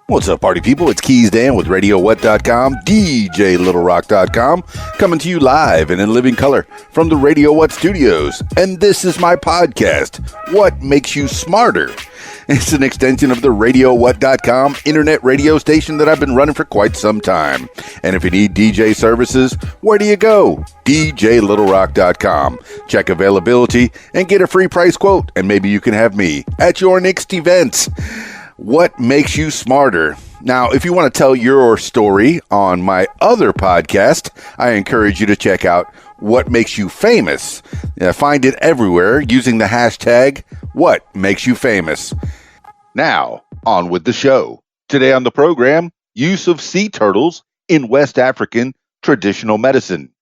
What's up, party people? It's Keys Dan with RadioWhat.com, DJLittleRock.com, coming to you live and in living color from the Radio What studios. And this is my podcast, What Makes You Smarter? It's an extension of the RadioWhat.com internet radio station that I've been running for quite some time. And if you need DJ services, where do you go? DJLittleRock.com. Check availability and get a free price quote, and maybe you can have me at your next events. What makes you smarter? Now, if you want to tell your story on my other podcast, I encourage you to check out What Makes You Famous. Find it everywhere using the hashtag What Makes You Famous. Now, on with the show. Today on the program, use of sea turtles in West African traditional medicine.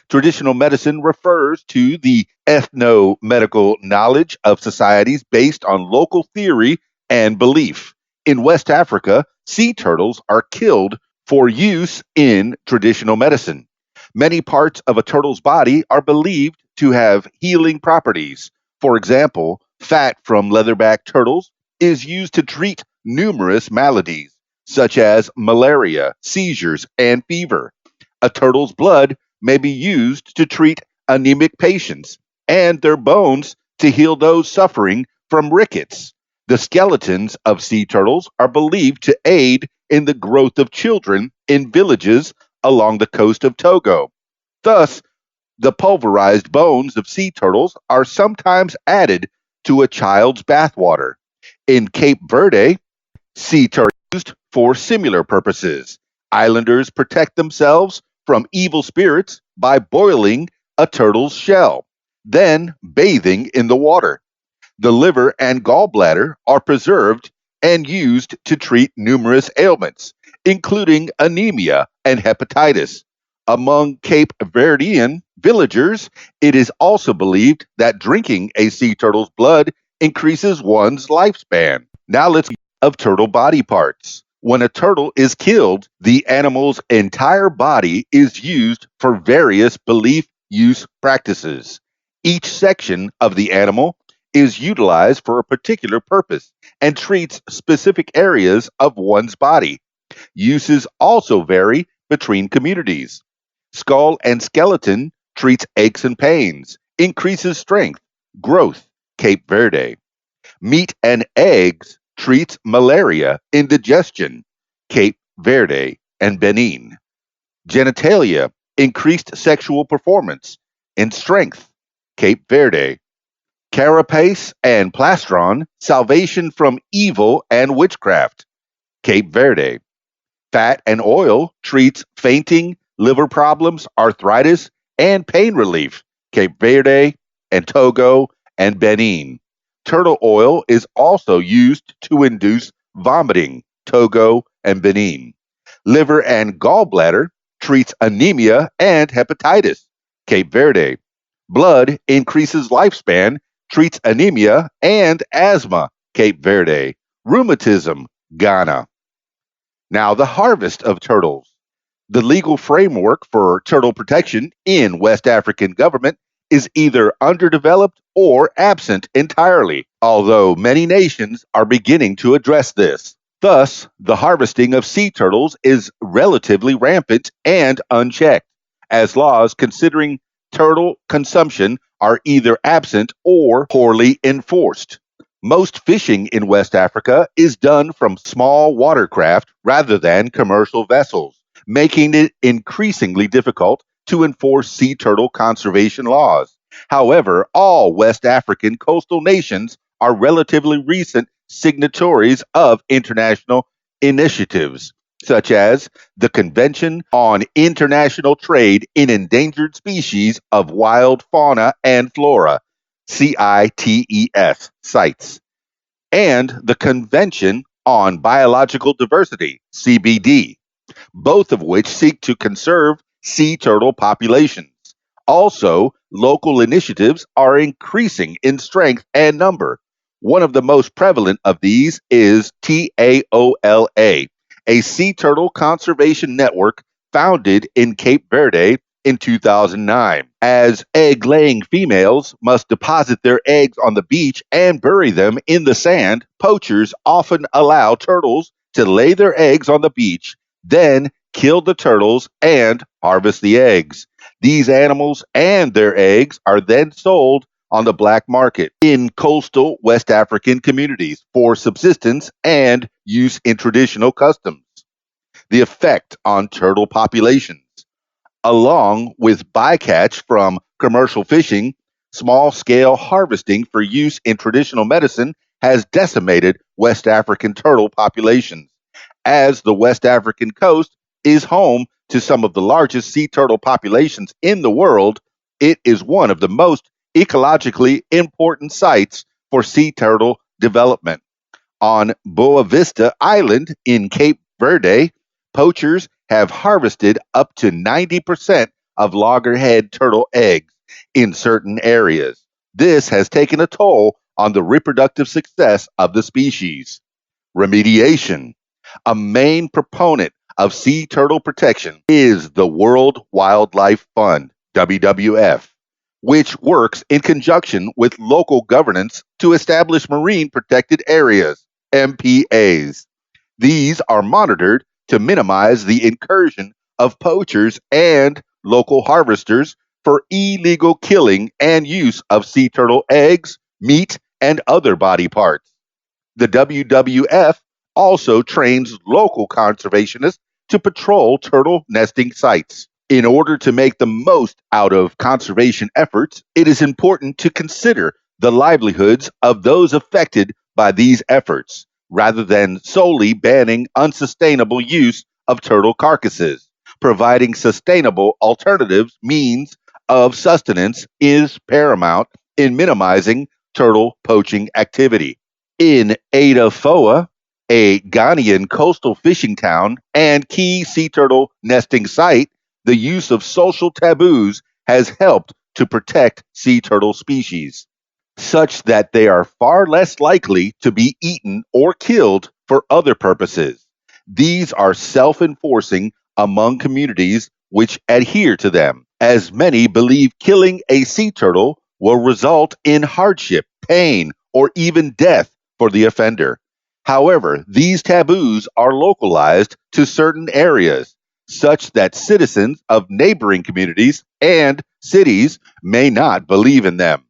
Traditional medicine refers to the ethno-medical knowledge of societies based on local theory and belief. In West Africa, sea turtles are killed for use in traditional medicine. Many parts of a turtle's body are believed to have healing properties. For example, fat from leatherback turtles is used to treat numerous maladies, such as malaria, seizures, and fever. A turtle's blood may be used to treat anemic patients, and their bones to heal those suffering from rickets. The skeletons of sea turtles are believed to aid in the growth of children in villages along the coast of Togo. Thus, the pulverized bones of sea turtles are sometimes added to a child's bathwater. In Cape Verde, sea turtles are used for similar purposes. Islanders protect themselves from evil spirits by boiling a turtle's shell, then bathing in the water. The liver and gallbladder are preserved and used to treat numerous ailments, including anemia and hepatitis. Among Cape Verdean villagers, it is also believed that drinking a sea turtle's blood increases one's lifespan. Now let's talk of turtle body parts. When a turtle is killed, the animal's entire body is used for various belief use practices. Each section of the animal is utilized for a particular purpose and treats specific areas of one's body. Uses also vary between communities. Skull and skeleton treats aches and pains, increases strength, growth, Cape Verde. Meat and eggs treats malaria, indigestion, Cape Verde and Benin. Genitalia, increased sexual performance and strength, Cape Verde. Carapace and plastron, salvation from evil and witchcraft, Cape Verde. Fat and oil treats fainting, liver problems, arthritis, and pain relief, Cape Verde and Togo and Benin. Turtle oil is also used to induce vomiting, Togo and Benin. Liver and gallbladder treats anemia and hepatitis, Cape Verde. Blood increases lifespan, treats anemia and asthma, Cape Verde. Rheumatism, Ghana. Now, the harvest of turtles. The legal framework for turtle protection in West African government is either underdeveloped or absent entirely, although many nations are beginning to address this. Thus, the harvesting of sea turtles is relatively rampant and unchecked, as laws considering turtle consumption are either absent or poorly enforced. Most fishing in West Africa is done from small watercraft rather than commercial vessels, making it increasingly difficult to enforce sea turtle conservation laws. However, all West African coastal nations are relatively recent signatories of international initiatives, such as the Convention on International Trade in Endangered Species of Wild Fauna and Flora, CITES, CITES, and the Convention on Biological Diversity, CBD, both of which seek to conserve sea turtle populations. Also, local initiatives are increasing in strength and number. One of the most prevalent of these is TAOLA, a sea turtle conservation network founded in Cape Verde in 2009. As egg-laying females must deposit their eggs on the beach and bury them in the sand, poachers often allow turtles to lay their eggs on the beach, then kill the turtles and harvest the eggs. These animals and their eggs are then sold on the black market in coastal West African communities for subsistence and use in traditional customs. The effect on turtle populations. Along with bycatch from commercial fishing, small-scale harvesting for use in traditional medicine has decimated West African turtle populations. As the West African coast is home to some of the largest sea turtle populations in the world, it is one of the most ecologically important sites for sea turtle development. On Boa Vista Island in Cape Verde, poachers have harvested up to 90% of loggerhead turtle eggs in certain areas. This has taken a toll on the reproductive success of the species. Remediation. A main proponent of sea turtle protection is the World Wildlife Fund, WWF, which works in conjunction with local governance to establish marine protected areas, MPAs. These are monitored to minimize the incursion of poachers and local harvesters for illegal killing and use of sea turtle eggs, meat, and other body parts. The WWF also trains local conservationists to patrol turtle nesting sites. In order to make the most out of conservation efforts, it is important to consider the livelihoods of those affected by these efforts, rather than solely banning unsustainable use of turtle carcasses. Providing sustainable alternatives means of sustenance is paramount in minimizing turtle poaching activity. In Adafoa, a Ghanaian coastal fishing town and key sea turtle nesting site, the use of social taboos has helped to protect sea turtle species, such that they are far less likely to be eaten or killed for other purposes. These are self-enforcing among communities which adhere to them, as many believe killing a sea turtle will result in hardship, pain, or even death for the offender. However, these taboos are localized to certain areas, such that citizens of neighboring communities and cities may not believe in them.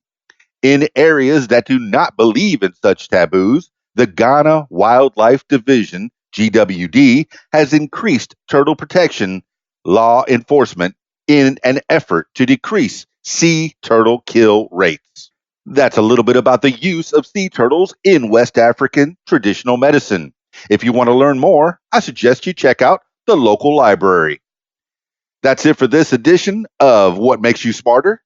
In areas that do not believe in such taboos, the Ghana Wildlife Division, GWD, has increased turtle protection law enforcement in an effort to decrease sea turtle kill rates. That's a little bit about the use of sea turtles in West African traditional medicine. If you want to learn more, I suggest you check out the local library. That's it for this edition of What Makes You Smarter.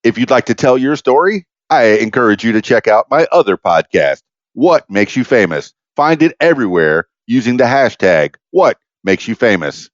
If you'd like to tell your story, I encourage you to check out my other podcast, What Makes You Famous. Find it everywhere using the hashtag What Makes You Famous.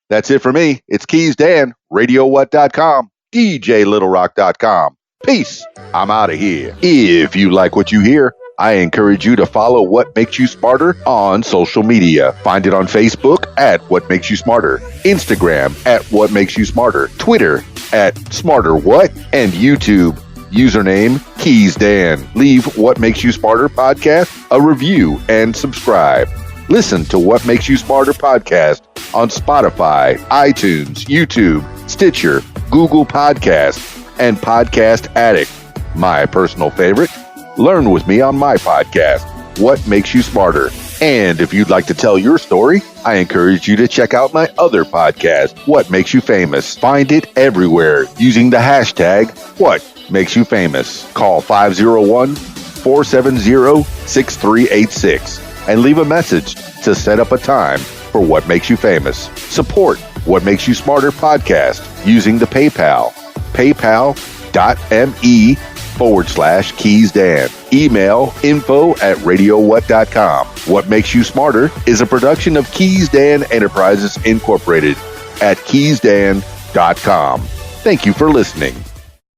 That's it for me. It's Keys Dan, RadioWhat.com, DJLittleRock.com. Peace. I'm out of here. If you like what you hear, I encourage you to follow What Makes You Smarter on social media. Find it on Facebook at What Makes You Smarter, Instagram at What Makes You Smarter, Twitter at SmarterWhat, and YouTube, username Keys Dan. Leave What Makes You Smarter podcast a review and subscribe. Listen to What Makes You Smarter podcast on Spotify, iTunes, YouTube, Stitcher, Google Podcasts, and Podcast Addict. My personal favorite, learn with me on my podcast, What Makes You Smarter. And if you'd like to tell your story, I encourage you to check out my other podcast, What Makes You Famous. Find it everywhere using the hashtag What Makes You Famous. Call 501-470-6386 and leave a message to set up a time for What Makes You Famous. Support What Makes You Smarter podcast using the PayPal, paypal.me/Keys Dan. Email info@radiowhat.com. What Makes You Smarter is a production of Keys Dan Enterprises Incorporated at keysdan.com. Thank you for listening.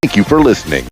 Thank you for listening.